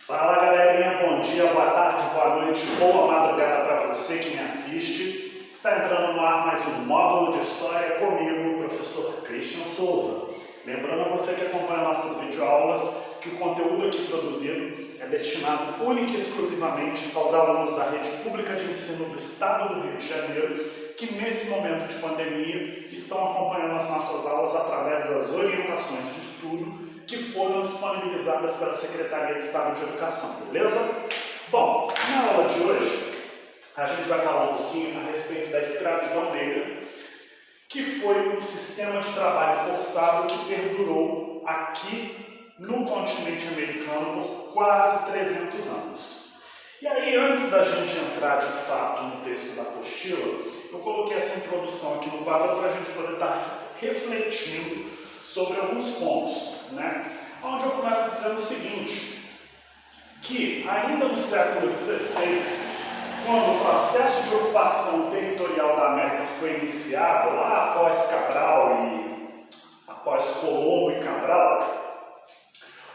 Fala galerinha, bom dia, boa tarde, boa noite, boa madrugada para você que me assiste. Está entrando no ar mais um módulo de História comigo, o professor Christian Souza. Lembrando a você que acompanha nossas videoaulas que o conteúdo aqui produzido é destinado única e exclusivamente aos alunos da rede pública de ensino do Estado do Rio de Janeiro que nesse momento de pandemia estão acompanhando as nossas aulas através das orientações de estudo que foram disponibilizadas pela Secretaria de Estado de Educação, beleza? Bom, na aula de hoje a gente vai falar um pouquinho a respeito da escravidão negra, que foi um sistema de trabalho forçado que perdurou aqui no continente americano por quase 300 anos. E aí, antes da gente entrar de fato no texto da apostila, eu coloquei essa introdução aqui no quadro para a gente poder estar refletindo sobre alguns pontos, onde eu começo dizendo o seguinte, que ainda no século XVI, quando o processo de ocupação territorial da América foi iniciado, lá após Cabral e após Colombo e Cabral,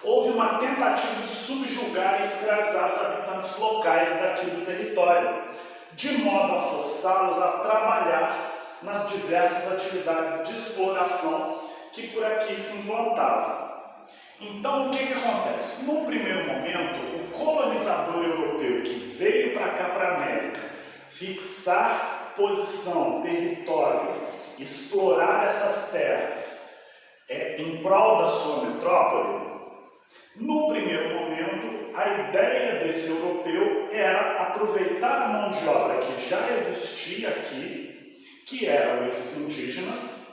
houve uma tentativa de subjugar e escravizar os habitantes locais daquele território, de modo a forçá-los a trabalhar nas diversas atividades de exploração que por aqui se implantavam. Então, o que acontece? No primeiro momento, o colonizador europeu que veio para cá, para a América, fixar posição, território, explorar essas terras em prol da sua metrópole, no primeiro momento, a ideia desse europeu era aproveitar a mão de obra que já existia aqui, que eram esses indígenas,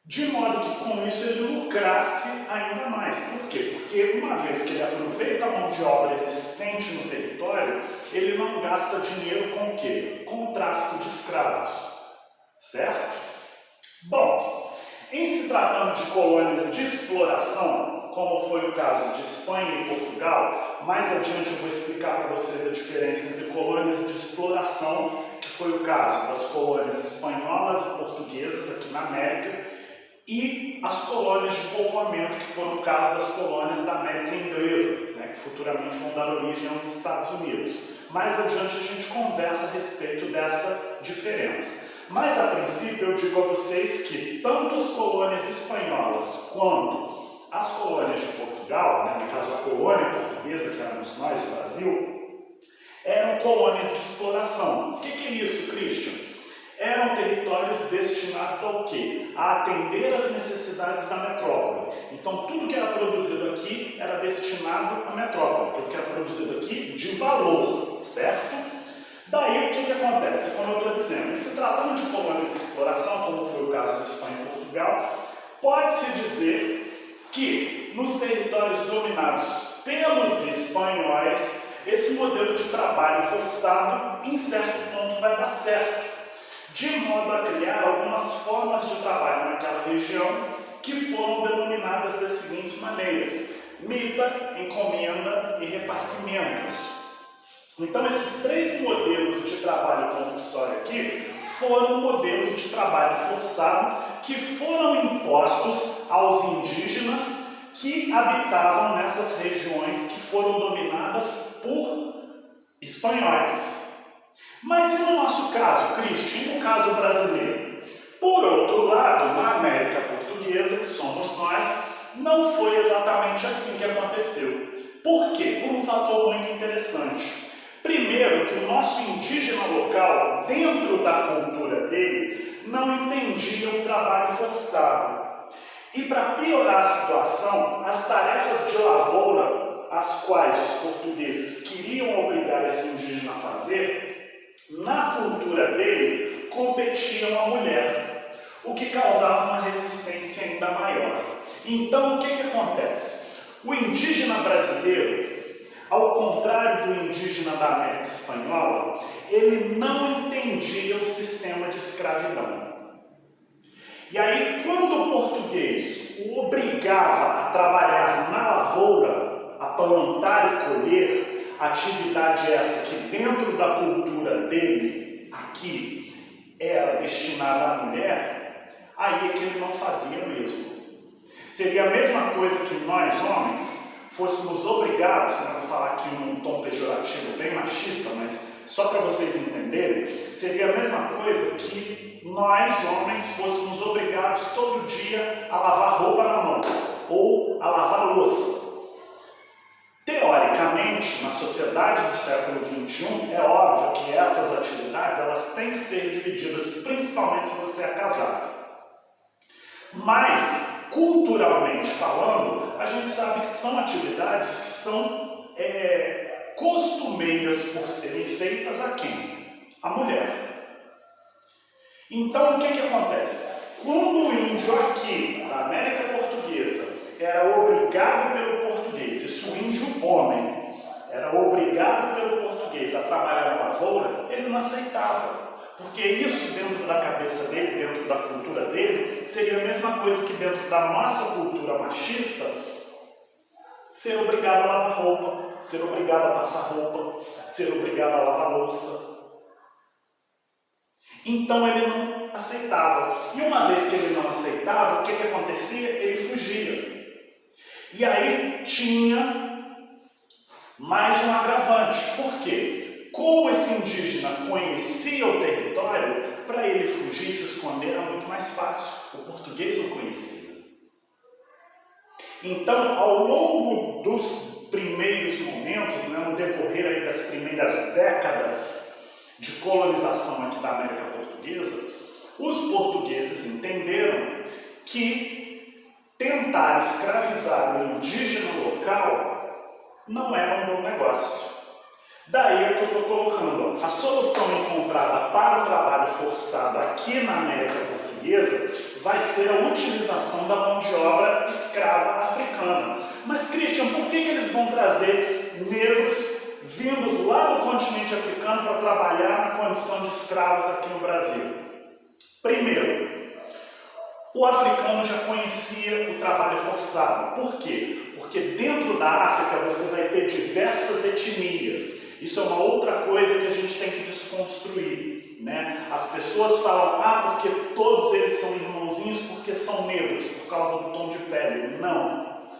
de modo que com isso ele lucrasse ainda mais. Por quê? Porque uma vez que ele aproveita a mão de obra existente no território, ele não gasta dinheiro com o quê? Com o tráfico de escravos. Certo? Bom, em se tratando de colônias de exploração, como foi o caso de Espanha e Portugal, mais adiante eu vou explicar para vocês a diferença entre colônias de exploração, que foi o caso das colônias espanholas e portuguesas aqui na América, e as colônias de povoamento, que foram o caso das colônias da América Inglesa, que futuramente vão dar origem aos Estados Unidos. Mais adiante a gente conversa a respeito dessa diferença. Mas a princípio eu digo a vocês que tanto as colônias espanholas quanto as colônias de Portugal, no caso a colônia portuguesa, que éramos nós, o Brasil, eram colônias de exploração. O que é isso, Christian? Eram territórios destinados ao quê? A atender às necessidades da metrópole. Então, tudo que era produzido aqui era destinado à metrópole, tudo que era produzido aqui de valor, certo? Daí, o que acontece? Como eu estou dizendo, se tratando de colônias de exploração, como foi o caso de Espanha e Portugal, pode-se dizer que nos territórios dominados pelos espanhóis, esse modelo de trabalho forçado, em certo ponto, vai dar certo, de modo a criar algumas formas de trabalho naquela região que foram denominadas das seguintes maneiras: mita, encomenda e repartimentos. Então, esses três modelos de trabalho compulsório aqui foram modelos de trabalho forçado que foram impostos aos indígenas que habitavam nessas regiões que foram dominadas por espanhóis. Mas e no nosso caso, Cristian, no caso brasileiro? Por outro lado, na América Portuguesa, que somos nós, não foi exatamente assim que aconteceu. Por quê? Por um fator muito interessante. Primeiro, que o nosso indígena local, dentro da cultura dele, não entendia o trabalho forçado. E para piorar a situação, as tarefas de lavoura, as quais os portugueses queriam obrigar esse indígena a fazer, na cultura dele, competiam a mulher, o que causava uma resistência ainda maior. Então, o que acontece? O indígena brasileiro, ao contrário do indígena da América Espanhola, ele não entendia o sistema de escravidão. E aí, quando o português o obrigava a trabalhar na lavoura, a plantar e colher, atividade essa que dentro da cultura dele, aqui, era destinada à mulher, aí é que ele não fazia mesmo. Seria a mesma coisa que nós, homens, fôssemos obrigados obrigados, né, vou falar aqui num tom pejorativo bem machista, mas só para vocês entenderem, seria a mesma coisa que nós, homens, fôssemos obrigados todo dia a lavar roupa na mão ou a lavar louça. Teoricamente, na sociedade do século XXI, é óbvio que essas atividades elas têm que ser divididas, principalmente se você é casado. Mas, culturalmente falando, a gente sabe que são atividades que são costumeiras por serem feitas a quem? A mulher. Então, o que acontece? Quando o índio aqui, da América Portuguesa, era obrigado pelo português, isso o índio homem, era obrigado pelo português a trabalhar na lavoura, ele não aceitava. Porque isso dentro da cabeça dele, dentro da cultura dele, seria a mesma coisa que dentro da nossa cultura machista, ser obrigado a lavar roupa, ser obrigado a passar roupa, ser obrigado a lavar louça. Então ele não aceitava. E uma vez que ele não aceitava, o que acontecia? Ele fugia. E aí tinha mais um agravante. Por quê? Como esse indígena conhecia o território, para ele fugir e se esconder era muito mais fácil. O português não conhecia. Então, ao longo dos primeiros momentos, né, no decorrer aí das primeiras décadas de colonização aqui da América Portuguesa, os portugueses entenderam que tentar escravizar o indígena local não era um bom negócio. Daí é que eu estou colocando a solução encontrada para o trabalho forçado aqui na América Portuguesa vai ser a utilização da mão de obra escrava africana. Mas, Christian, por que eles vão trazer negros vindos lá do continente africano para trabalhar na condição de escravos aqui no Brasil? Primeiro, o africano já conhecia o trabalho forçado. Por quê? Porque dentro da África você vai ter diversas etnias. Isso é uma outra coisa que a gente tem que desconstruir, né? As pessoas falam, porque todos eles são irmãozinhos porque são negros, por causa do tom de pele. Não.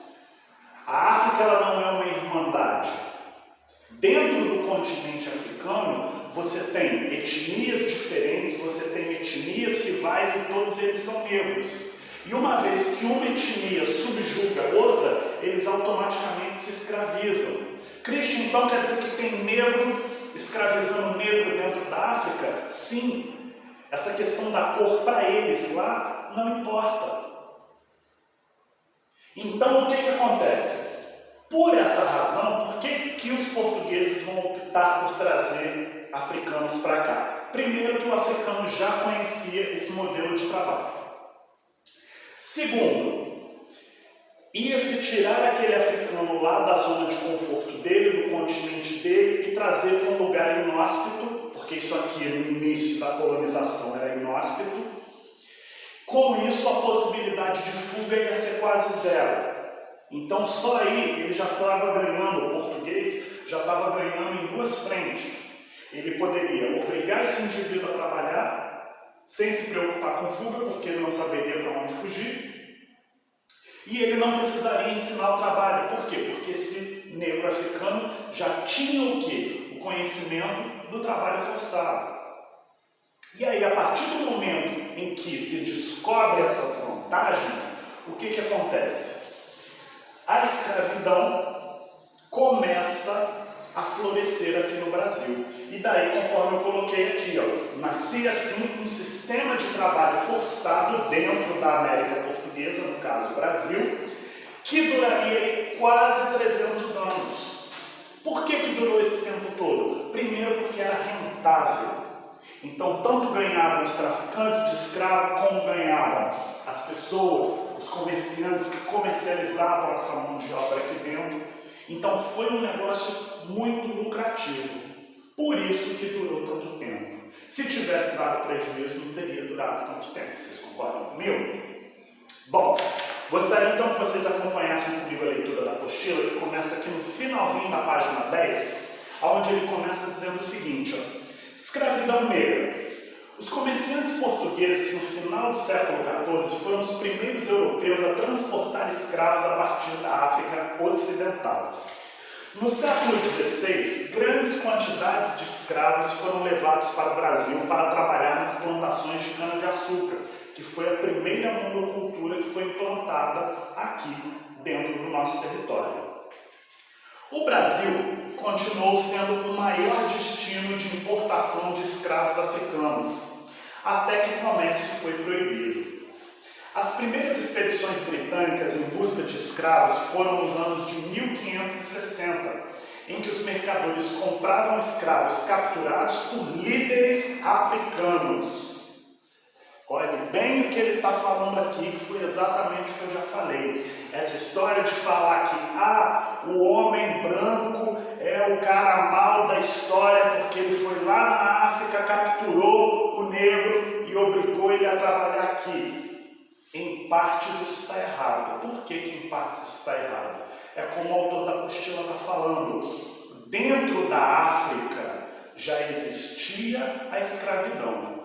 A África ela não é uma irmandade. Dentro do continente africano, você tem etnias diferentes, você tem etnias rivais e todos eles são negros. E uma vez que uma etnia subjuga a outra, eles automaticamente se escravizam. Christian, então quer dizer que tem negro escravizando negro dentro da África? Sim. Essa questão da cor para eles lá não importa. Então o que acontece? Por essa razão, por que os portugueses vão optar por trazer africanos para cá? Primeiro que o africano já conhecia esse modelo de trabalho. Segundo, ia-se tirar aquele africano lá da zona de conforto dele, do continente dele, e trazer para um lugar inóspito, porque isso aqui no início da colonização era inóspito. Com isso, a possibilidade de fuga ia ser quase zero. Então, só aí ele já estava ganhando, o português já estava ganhando em duas frentes. Ele poderia obrigar esse indivíduo a trabalhar, sem se preocupar com fuga, porque ele não saberia para onde fugir. E ele não precisaria ensinar o trabalho. Por quê? Porque esse negro africano já tinha o quê? O conhecimento do trabalho forçado. E aí, a partir do momento em que se descobre essas vantagens, o que acontece? A escravidão começa a florescer aqui no Brasil. E daí, conforme eu coloquei aqui, nascia assim um sistema de trabalho forçado dentro da América Portuguesa, no caso Brasil, que duraria quase 300 anos. Por que durou esse tempo todo? Primeiro porque era rentável. Então, tanto ganhavam os traficantes de escravo, como ganhavam as pessoas, os comerciantes que comercializavam essa mão de obra aqui dentro. Então, foi um negócio muito lucrativo. Por isso que durou tanto tempo. Se tivesse dado prejuízo, não teria durado tanto tempo. Vocês concordam comigo? Bom, gostaria então que vocês acompanhassem comigo a leitura da apostila, que começa aqui no finalzinho da página 10, onde ele começa dizendo o seguinte, escravidão negra. Os comerciantes portugueses no final do século XIV foram os primeiros europeus a transportar escravos a partir da África Ocidental. No século XVI, grandes quantidades de escravos foram levados para o Brasil para trabalhar nas plantações de cana-de-açúcar, que foi a primeira monocultura que foi implantada aqui dentro do nosso território. O Brasil continuou sendo o maior destino de importação de escravos africanos, até que o comércio foi proibido. As primeiras expedições britânicas em busca de escravos foram nos anos de 1560, em que os mercadores compravam escravos capturados por líderes africanos. Olhe bem o que ele está falando aqui, que foi exatamente o que eu já falei. Essa história de falar que o homem branco é o cara mau da história porque ele foi lá na África, capturou o negro e obrigou ele a trabalhar aqui. Em partes isso está errado. Por que em partes isso está errado? É como o autor da apostila está falando. Dentro da África já existia a escravidão.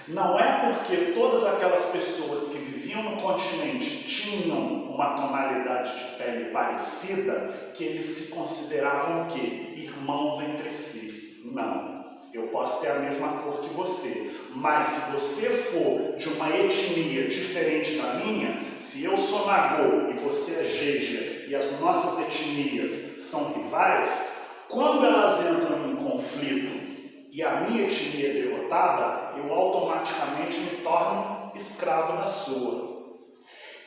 Não é porque todas aquelas pessoas que viviam no continente tinham uma tonalidade de pele parecida que eles se consideravam o quê? Irmãos entre si. Não. Eu posso ter a mesma cor que você, mas se você for de uma etnia diferente da minha, se eu sou Nagô e você é Jeja e as nossas etnias são rivais, quando elas entram em conflito e a minha etnia é derrotada, eu automaticamente me torno escravo da sua.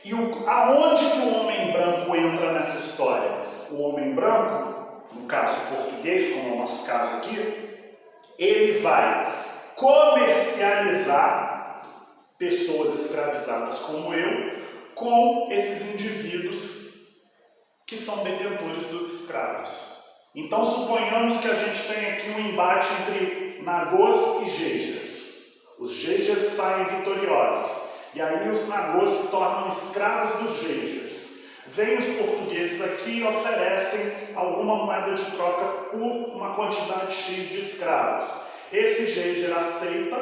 E aonde que o homem branco entra nessa história? O homem branco, no caso português, como é o nosso caso aqui, ele vai comercializar pessoas escravizadas como eu com esses indivíduos que são detentores dos escravos. Então suponhamos que a gente tem aqui um embate entre Nagôs e Jejas. Os Jejas saem vitoriosos e aí os Nagôs se tornam escravos dos Jejas. Vêm os portugueses aqui e oferecem alguma moeda de troca por uma quantidade X de escravos. Esse Jejer aceita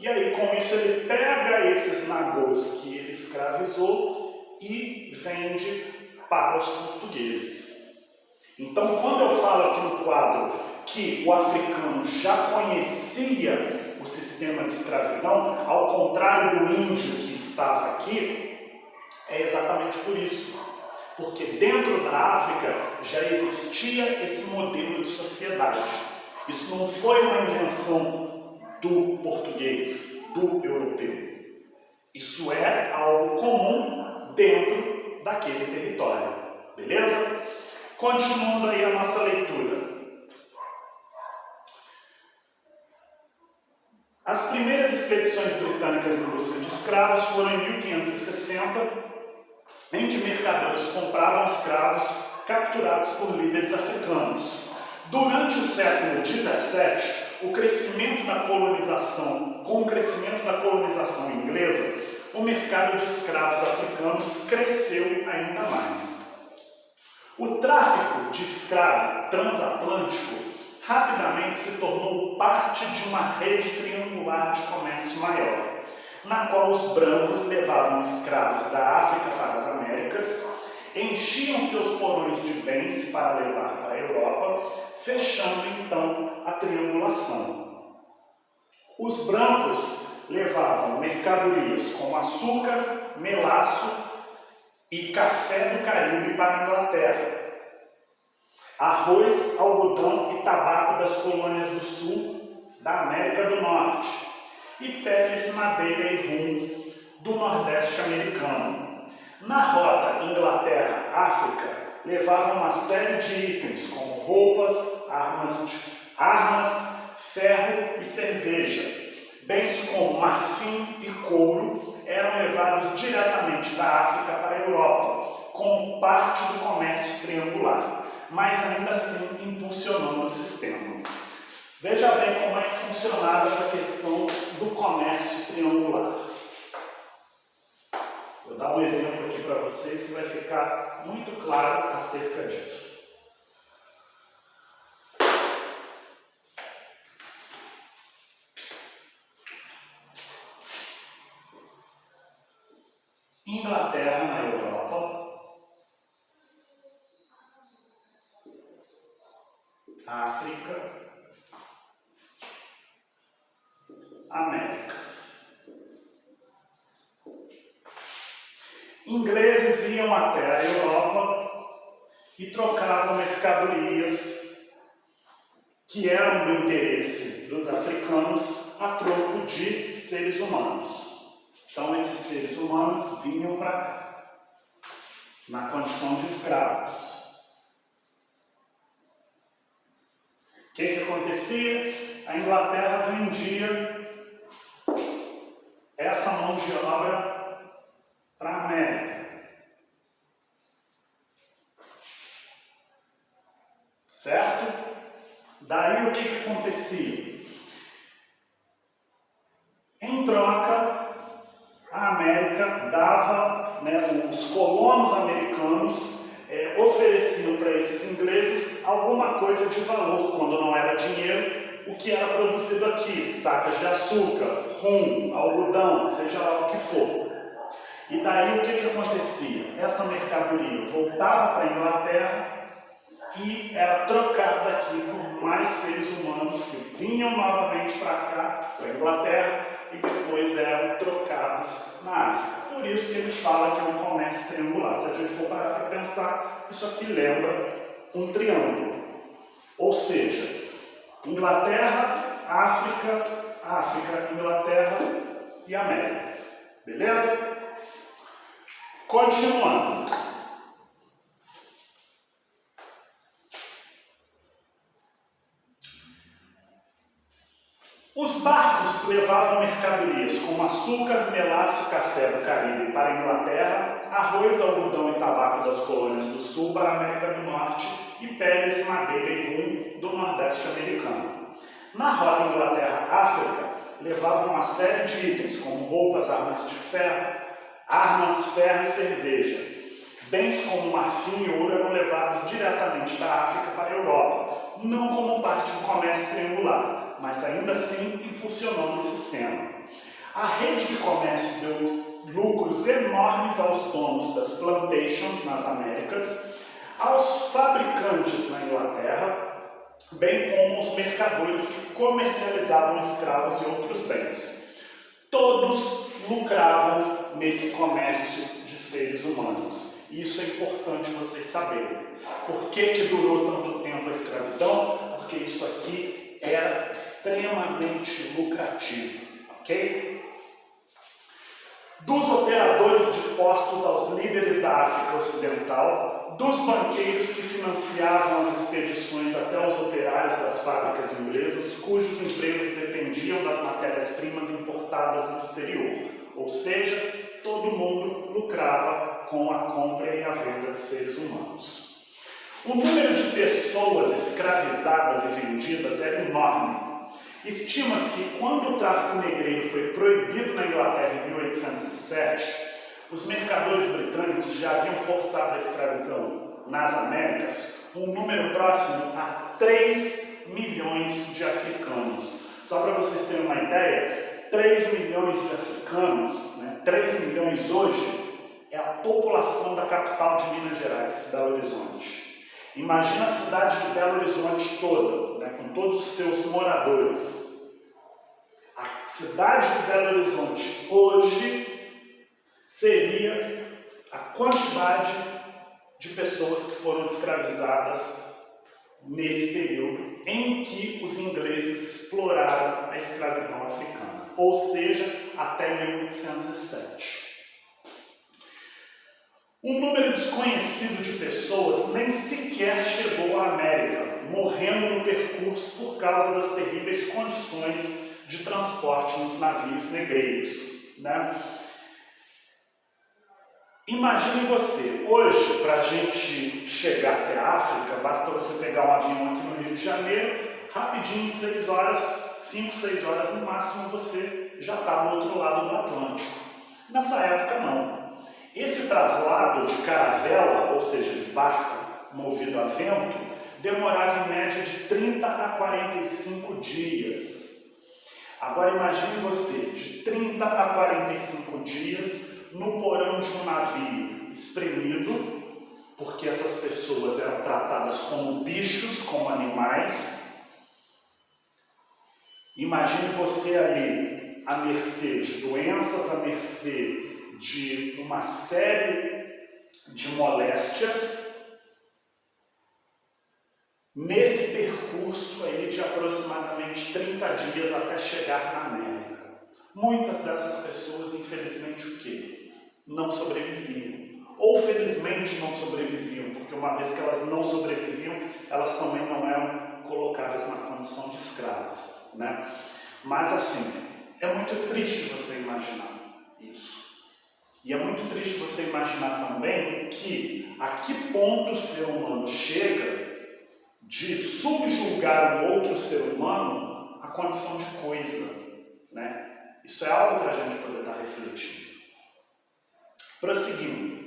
e aí com isso ele pega esses Nagôs que ele escravizou e vende para os portugueses. Então, quando eu falo aqui no quadro que o africano já conhecia o sistema de escravidão, ao contrário do índio que estava aqui, é exatamente por isso. Porque dentro da África já existia esse modelo de sociedade. Isso não foi uma invenção do português, do europeu. Isso é algo comum dentro daquele território. Beleza? Continuando aí a nossa leitura. As primeiras expedições britânicas em busca de escravos foram em 1560, em que mercadores compravam escravos capturados por líderes africanos. Durante o século XVII, com o crescimento da colonização inglesa, o mercado de escravos africanos cresceu ainda mais. O tráfico de escravo transatlântico rapidamente se tornou parte de uma rede triangular de comércio maior, na qual os brancos levavam escravos da África para as Américas, enchiam seus porões de bens para levar para a Europa, fechando então a triangulação. Os brancos levavam mercadorias como açúcar, melaço e café do Caribe para a Inglaterra, arroz, algodão e tabaco das colônias do sul da América do Norte e peles, madeira e rum do Nordeste americano. Na rota Inglaterra-África, levavam uma série de itens como roupas, armas, ferro e cerveja. Bens como marfim e couro eram levados diretamente da África para a Europa, como parte do comércio triangular, mas ainda assim impulsionando o sistema. Veja bem como é que funcionava essa questão do comércio triangular. Vou dar um exemplo aqui para vocês que vai ficar muito claro acerca disso. Inglaterra na Europa, África, Américas. Ingleses iam até a Europa e trocavam mercadorias que eram do interesse dos africanos a troco de seres humanos. Então esses seres humanos vinham para cá, na condição de escravos. O que acontecia? A Inglaterra vendia essa mão de obra para a América. Certo? Daí o que acontecia? Em troca, a América dava, os colonos americanos ofereciam para esses ingleses alguma coisa de valor, quando não era dinheiro, o que era produzido aqui, sacas de açúcar, rum, algodão, seja lá o que for. E daí o que acontecia? Essa mercadoria voltava para a Inglaterra e era trocada aqui por mais seres humanos que vinham novamente para cá, para a Inglaterra, e depois eram trocados na África. Por isso que ele fala que é um comércio triangular. Se a gente for parar para pensar, isso aqui lembra um triângulo. Ou seja, Inglaterra, África, Inglaterra e Américas. Beleza? Continuando. Os barcos levavam mercadorias como açúcar, melaço e café do Caribe para a Inglaterra, arroz, algodão e tabaco das colônias do Sul para a América do Norte e peles, madeira e rum do Nordeste americano. Na rota Inglaterra-África, levavam uma série de itens como roupas, armas, ferro e cerveja. Bens como marfim e ouro eram levados diretamente da África para a Europa, não como parte do comércio triangular, mas ainda assim impulsionando o sistema. A rede de comércio deu lucros enormes aos donos das plantations nas Américas, aos fabricantes na Inglaterra, bem como aos mercadores que comercializavam escravos e outros bens. Todos lucravam nesse comércio de seres humanos. Isso é importante vocês saberem. Por que durou tanto tempo a escravidão? Porque isso aqui era extremamente lucrativo, ok? Dos operadores de portos aos líderes da África Ocidental, dos banqueiros que financiavam as expedições até os operários das fábricas inglesas, cujos empregos dependiam das matérias-primas importadas do exterior, ou seja, todo mundo lucrava com a compra e a venda de seres humanos. O número de pessoas escravizadas e vendidas era enorme. Estima-se que quando o tráfico negreiro foi proibido na Inglaterra em 1807, os mercadores britânicos já haviam forçado a escravidão nas Américas um número próximo a 3 milhões de africanos. Só para vocês terem uma ideia, 3 milhões de africanos, 3 milhões hoje, é a população da capital de Minas Gerais, Belo Horizonte. Imagina a cidade de Belo Horizonte toda, com todos os seus moradores. A cidade de Belo Horizonte hoje seria a quantidade de pessoas que foram escravizadas nesse período em que os ingleses exploraram a escravidão africana, ou seja, até 1807. Um número desconhecido de pessoas nem sequer chegou à América, morrendo no percurso por causa das terríveis condições de transporte nos navios negreiros. Imagine você, hoje, para a gente chegar até a África, basta você pegar um avião aqui no Rio de Janeiro, rapidinho, 6 horas, 5, 6 horas no máximo, você já está do outro lado do Atlântico. Nessa época, não. Esse traslado de caravela, ou seja, de barco movido a vento, demorava em média de 30 a 45 dias. Agora imagine você, de 30 a 45 dias, no porão de um navio espremido, porque essas pessoas eram tratadas como bichos, como animais, Imagine você ali à mercê de doenças, à mercê de uma série de moléstias, nesse percurso aí de aproximadamente 30 dias até chegar na América. Muitas dessas pessoas, infelizmente, o quê? Não sobreviviam. Ou felizmente não sobreviviam, porque uma vez que elas não sobreviviam, elas também não eram colocadas na condição de escravas, né? Mas assim, é muito triste você imaginar isso. E é muito triste você imaginar também que a que ponto o ser humano chega de subjugar um outro ser humano à condição de coisa, né? Isso é algo para a gente poder estar refletindo. Prosseguindo.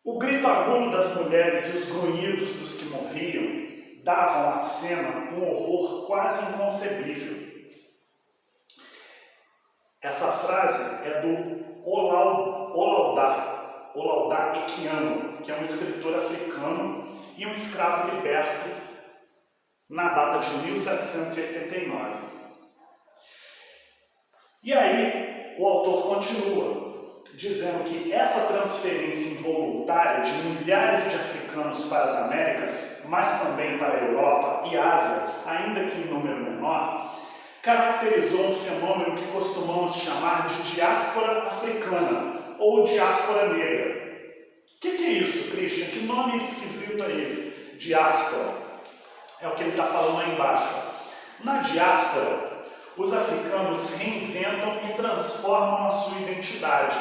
O grito agudo das mulheres e os grunhidos dos que morriam davam à cena um horror quase inconcebível. Essa frase é do Olaudá Equiano, que é um escritor africano e um escravo liberto na data de 1789. E aí o autor continua, dizendo que essa transferência involuntária de milhares de africanos para as Américas, mas também para a Europa e Ásia, ainda que em número menor, caracterizou um fenômeno que costumamos chamar de diáspora africana ou diáspora negra. O que é isso, Christian? Que nome esquisito é esse? Diáspora. É o que ele está falando lá embaixo. Na diáspora, os africanos reinventam e transformam a sua identidade,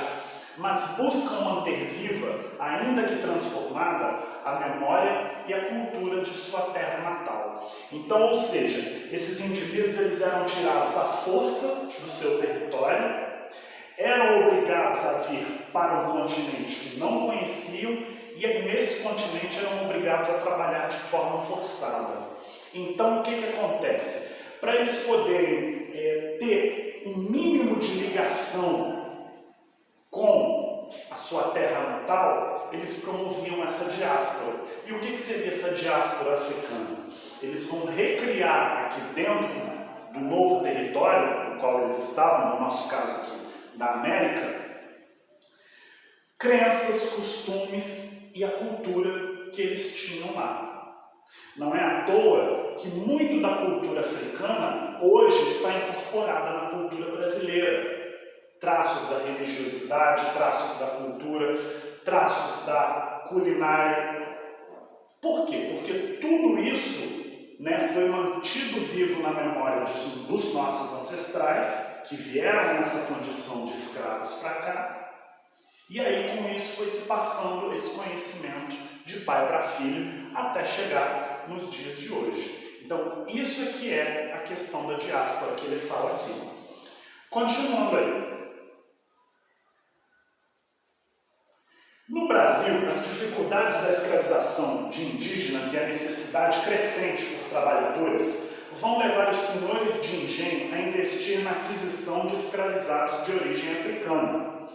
mas buscam manter viva, ainda que transformada, a memória e a cultura de sua terra natal. Então, ou seja, esses indivíduos eles eram tirados à força do seu território, eram obrigados a vir para um continente que não conheciam e nesse continente eram obrigados a trabalhar de forma forçada. Então, o que acontece? Para eles poderem ter um mínimo de ligação com a sua terra natal, eles promoviam essa diáspora. E o que seria essa diáspora africana? Eles vão recriar aqui dentro do novo território no qual eles estavam, no nosso caso aqui da América, crenças, costumes e a cultura que eles tinham lá. Não é à toa que muito da cultura africana hoje está incorporada na cultura brasileira. Traços da religiosidade, traços da cultura, traços da culinária. Por quê? Porque tudo isso, né, foi mantido vivo na memória dos nossos ancestrais, que vieram nessa condição de escravos para cá. E aí, com isso, foi se passando esse conhecimento de pai para filho até chegar nos dias de hoje. Então, isso é que é a questão da diáspora que ele fala aqui. Continuando aí. No Brasil, as dificuldades da escravização de indígenas e a necessidade crescente por trabalhadores vão levar os senhores de engenho a investir na aquisição de escravizados de origem africana.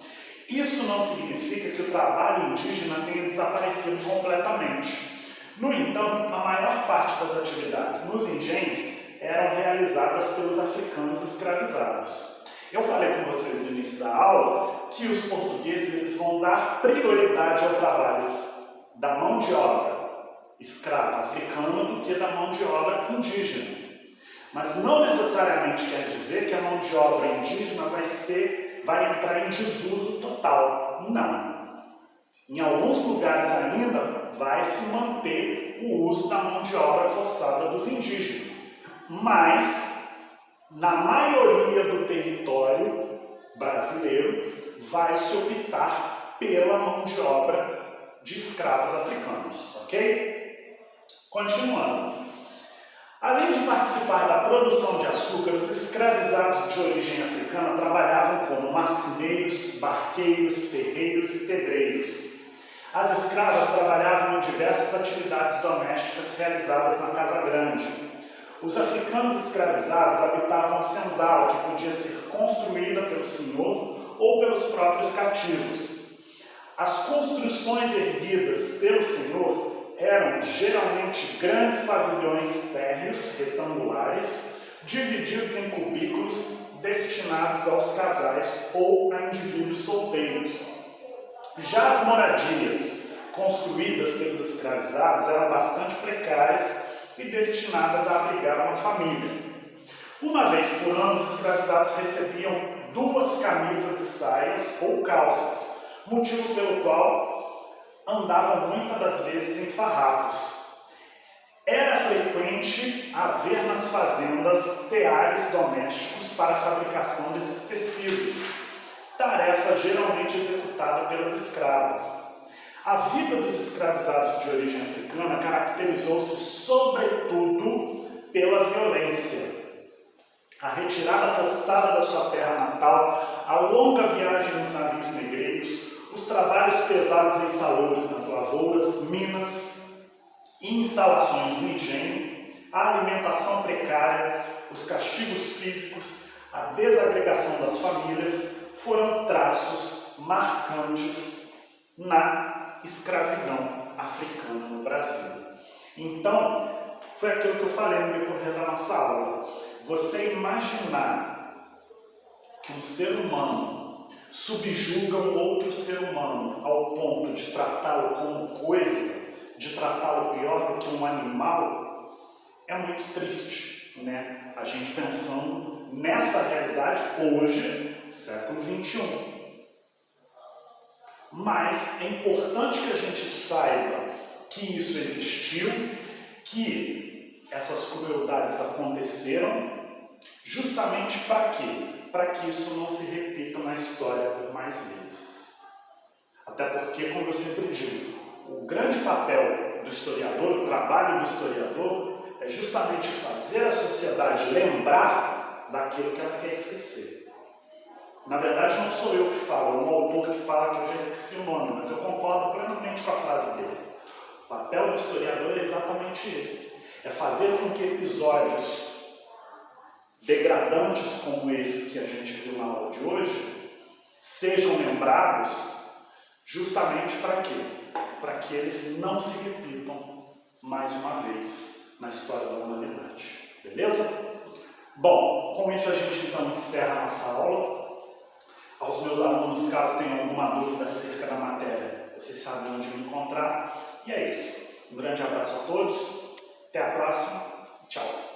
Isso não significa que o trabalho indígena tenha desaparecido completamente. No entanto, a maior parte das atividades nos engenhos eram realizadas pelos africanos escravizados. Eu falei com vocês no início da aula que os portugueses eles vão dar prioridade ao trabalho da mão de obra escrava africana do que da mão de obra indígena. Mas não necessariamente quer dizer que a mão de obra indígena vai entrar em desuso total. Não. Em alguns lugares ainda vai se manter o uso da mão de obra forçada dos indígenas. Mas, na maioria do território brasileiro, vai se optar pela mão de obra de escravos africanos, ok? Continuando. Além de participar da produção de açúcar, os escravizados de origem africana trabalhavam como marceneiros, barqueiros, ferreiros e pedreiros. As escravas trabalhavam em diversas atividades domésticas realizadas na Casa Grande. Os africanos escravizados habitavam a senzala, que podia ser construída pelo senhor ou pelos próprios cativos. As construções erguidas pelo senhor eram geralmente grandes pavilhões térreos retangulares, divididos em cubículos destinados aos casais ou a indivíduos solteiros. Já as moradias construídas pelos escravizados eram bastante precárias e destinadas a abrigar uma família. Uma vez por ano, os escravizados recebiam 2 camisas e saias ou calças, motivo pelo qual andavam muitas das vezes em farrapos. Era frequente haver nas fazendas teares domésticos para a fabricação desses tecidos, tarefa geralmente executada pelas escravas. A vida dos escravizados de origem africana caracterizou-se sobretudo pela violência. A retirada forçada da sua terra natal, a longa viagem nos navios negreiros, os trabalhos pesados e insalubres nas lavouras, minas e instalações no engenho, a alimentação precária, os castigos físicos, a desagregação das famílias foram traços marcantes na escravidão africana no Brasil. Então, foi aquilo que eu falei no decorrer da nossa aula. Você imaginar que um ser humano subjuga um outro ser humano ao ponto de tratá-lo como coisa, de tratá-lo pior do que um animal, é muito triste, né? A gente pensando nessa realidade hoje, século XXI. Mas é importante que a gente saiba que isso existiu, que essas crueldades aconteceram, justamente para quê? Para que isso não se repita na história por mais vezes. Até porque, como eu sempre digo, o grande papel do historiador, o trabalho do historiador, é justamente fazer a sociedade lembrar daquilo que ela quer esquecer. Na verdade, não sou eu que falo, é um autor que fala que eu já esqueci o nome, mas eu concordo plenamente com a frase dele. O papel do historiador é exatamente esse. É fazer com que episódios degradantes como esse que a gente viu na aula de hoje sejam lembrados justamente para quê? Para que eles não se repitam mais uma vez na história da humanidade. Beleza? Bom, com isso a gente então encerra a nossa aula. Aos meus alunos, caso tenham alguma dúvida acerca da matéria, vocês sabem onde me encontrar. E é isso. Um grande abraço a todos. Até a próxima. Tchau.